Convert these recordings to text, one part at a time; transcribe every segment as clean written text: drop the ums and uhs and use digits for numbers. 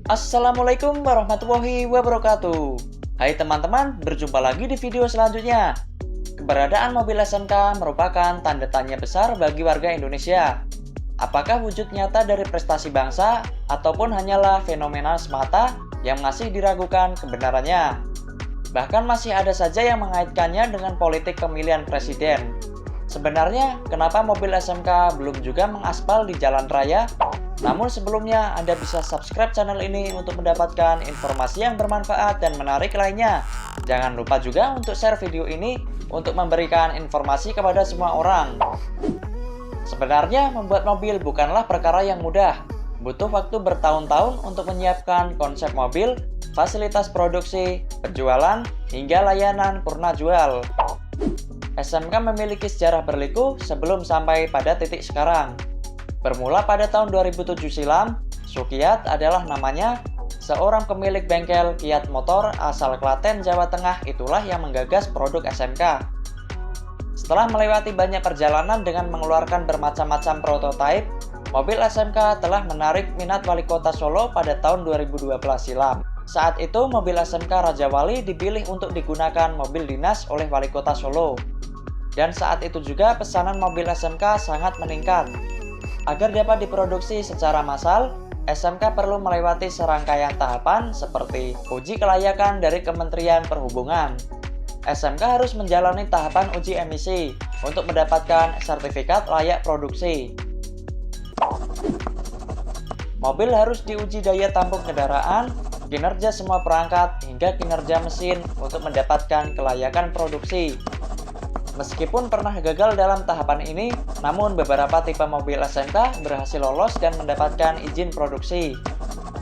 Assalamualaikum warahmatullahi wabarakatuh. Hai teman-teman, berjumpa lagi di video selanjutnya. Keberadaan mobil SMK merupakan tanda tanya besar bagi warga Indonesia. Apakah wujud nyata dari prestasi bangsa ataupun hanyalah fenomena semata yang masih diragukan kebenarannya? Bahkan masih ada saja yang mengaitkannya dengan politik pemilihan presiden. Sebenarnya, kenapa mobil SMK belum juga mengaspal di jalan raya? Namun sebelumnya, Anda bisa subscribe channel ini untuk mendapatkan informasi yang bermanfaat dan menarik lainnya. Jangan lupa juga untuk share video ini untuk memberikan informasi kepada semua orang. Sebenarnya, membuat mobil bukanlah perkara yang mudah. Butuh waktu bertahun-tahun untuk menyiapkan konsep mobil, fasilitas produksi, penjualan, hingga layanan purna jual. SMK memiliki sejarah berliku sebelum sampai pada titik sekarang. Bermula pada tahun 2007 silam, Sukiyat adalah namanya, seorang pemilik bengkel Kiat Motor asal Klaten, Jawa Tengah itulah yang menggagas produk SMK. Setelah melewati banyak perjalanan dengan mengeluarkan bermacam-macam prototipe, mobil SMK telah menarik minat wali kota Solo pada tahun 2012 silam. Saat itu mobil SMK Raja Wali dipilih untuk digunakan mobil dinas oleh wali kota Solo. Dan saat itu juga pesanan mobil SMK sangat meningkat. Agar dapat diproduksi secara massal, SMK perlu melewati serangkaian tahapan seperti uji kelayakan dari Kementerian Perhubungan. SMK harus menjalani tahapan uji emisi untuk mendapatkan sertifikat layak produksi. Mobil harus diuji daya tampung kendaraan, kinerja semua perangkat, hingga kinerja mesin untuk mendapatkan kelayakan produksi. Meskipun pernah gagal dalam tahapan ini, namun beberapa tipe mobil SMK berhasil lolos dan mendapatkan izin produksi.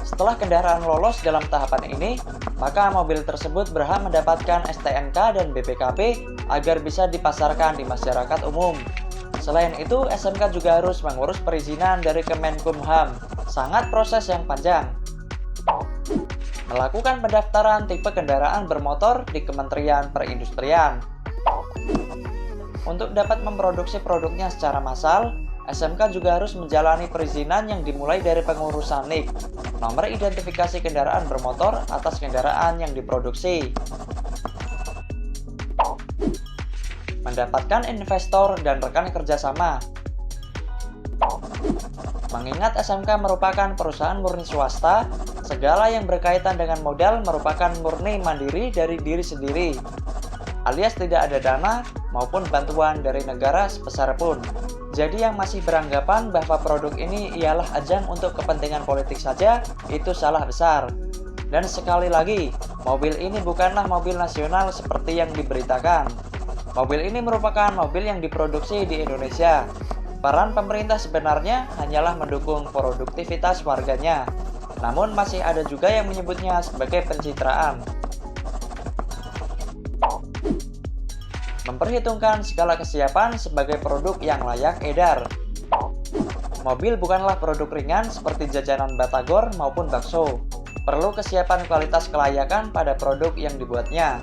Setelah kendaraan lolos dalam tahapan ini, maka mobil tersebut berhak mendapatkan STNK dan BPKB agar bisa dipasarkan di masyarakat umum. Selain itu, SMK juga harus mengurus perizinan dari Kemenkumham. Sangat proses yang panjang. Melakukan pendaftaran tipe kendaraan bermotor di Kementerian Perindustrian. Untuk dapat memproduksi produknya secara massal, SMK juga harus menjalani perizinan yang dimulai dari pengurusan NIK, nomor identifikasi kendaraan bermotor atas kendaraan yang diproduksi. Mendapatkan investor dan rekan kerjasama. Mengingat SMK merupakan perusahaan murni swasta, segala yang berkaitan dengan modal merupakan murni mandiri dari diri sendiri, alias tidak ada dana maupun bantuan dari negara sebesar pun. Jadi yang masih beranggapan bahwa produk ini ialah ajang untuk kepentingan politik saja, itu salah besar. Dan sekali lagi, mobil ini bukanlah mobil nasional seperti yang diberitakan. Mobil ini merupakan mobil yang diproduksi di Indonesia. Peran pemerintah sebenarnya hanyalah mendukung produktivitas warganya. Namun masih ada juga yang menyebutnya sebagai pencitraan. Memperhitungkan segala kesiapan sebagai produk yang layak edar. Mobil bukanlah produk ringan seperti jajanan batagor maupun bakso. Perlu kesiapan kualitas kelayakan pada produk yang dibuatnya.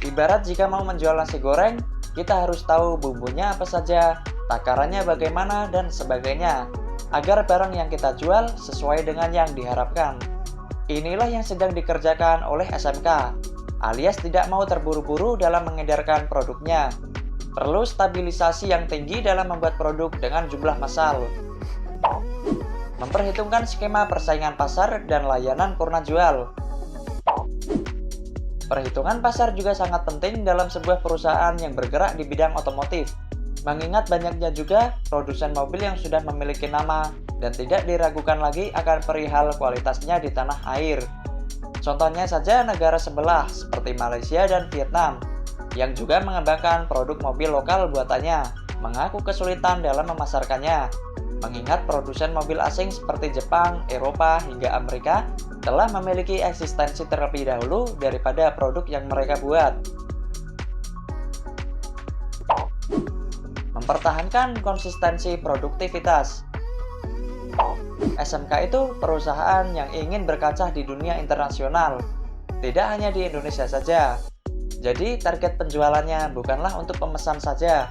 Ibarat jika mau menjual nasi goreng, kita harus tahu bumbunya apa saja, takarannya bagaimana, dan sebagainya, agar barang yang kita jual sesuai dengan yang diharapkan. Inilah yang sedang dikerjakan oleh SMK. Alias tidak mau terburu-buru dalam mengedarkan produknya. Perlu stabilisasi yang tinggi dalam membuat produk dengan jumlah massal. Memperhitungkan skema persaingan pasar dan layanan purna jual. Perhitungan pasar juga sangat penting dalam sebuah perusahaan yang bergerak di bidang otomotif. Mengingat banyaknya juga produsen mobil yang sudah memiliki nama dan tidak diragukan lagi akan perihal kualitasnya di tanah air. Contohnya saja negara sebelah seperti Malaysia dan Vietnam yang juga mengembangkan produk mobil lokal buatannya, mengaku kesulitan dalam memasarkannya. Mengingat produsen mobil asing seperti Jepang, Eropa, hingga Amerika telah memiliki eksistensi terlebih dahulu daripada produk yang mereka buat. Mempertahankan konsistensi produktivitas. SMK itu perusahaan yang ingin berkaca di dunia internasional, tidak hanya di Indonesia saja. Jadi target penjualannya bukanlah untuk pemesan saja.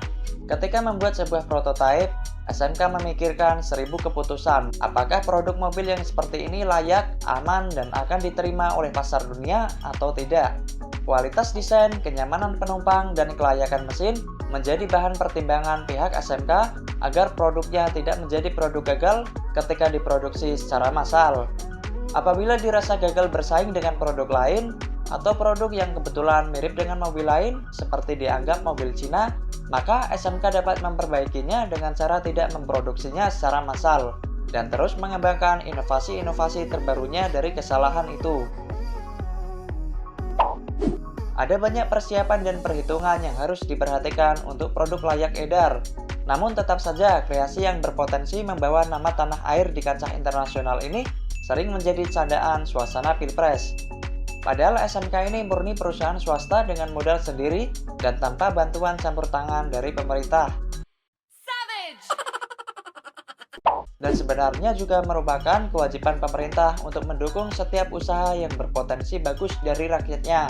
Ketika membuat sebuah prototipe, SMK memikirkan 1000 keputusan. Apakah produk mobil yang seperti ini layak, aman, dan akan diterima oleh pasar dunia atau tidak? Kualitas desain, kenyamanan penumpang, dan kelayakan mesin menjadi bahan pertimbangan pihak SMK agar produknya tidak menjadi produk gagal ketika diproduksi secara massal. Apabila dirasa gagal bersaing dengan produk lain, atau produk yang kebetulan mirip dengan mobil lain, seperti dianggap mobil Cina, maka SMK dapat memperbaikinya dengan cara tidak memproduksinya secara massal, dan terus mengembangkan inovasi-inovasi terbarunya dari kesalahan itu. Ada banyak persiapan dan perhitungan yang harus diperhatikan untuk produk layak edar. Namun tetap saja kreasi yang berpotensi membawa nama tanah air di kancah internasional ini sering menjadi candaan suasana pilpres. Padahal SMK ini murni perusahaan swasta dengan modal sendiri dan tanpa bantuan campur tangan dari pemerintah. Dan sebenarnya juga merupakan kewajiban pemerintah untuk mendukung setiap usaha yang berpotensi bagus dari rakyatnya.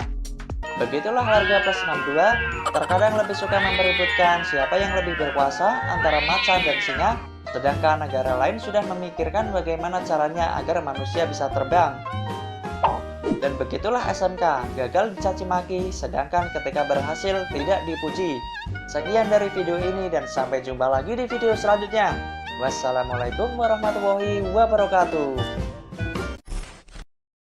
Begitulah warga plus 62 terkadang lebih suka memperebutkan siapa yang lebih berkuasa antara macan dan singa, sedangkan negara lain sudah memikirkan bagaimana caranya agar manusia bisa terbang. Dan begitulah SMK, gagal dicaci maki, sedangkan ketika berhasil tidak dipuji. Sekian dari video ini dan sampai jumpa lagi di video selanjutnya. Wassalamualaikum warahmatullahi wabarakatuh.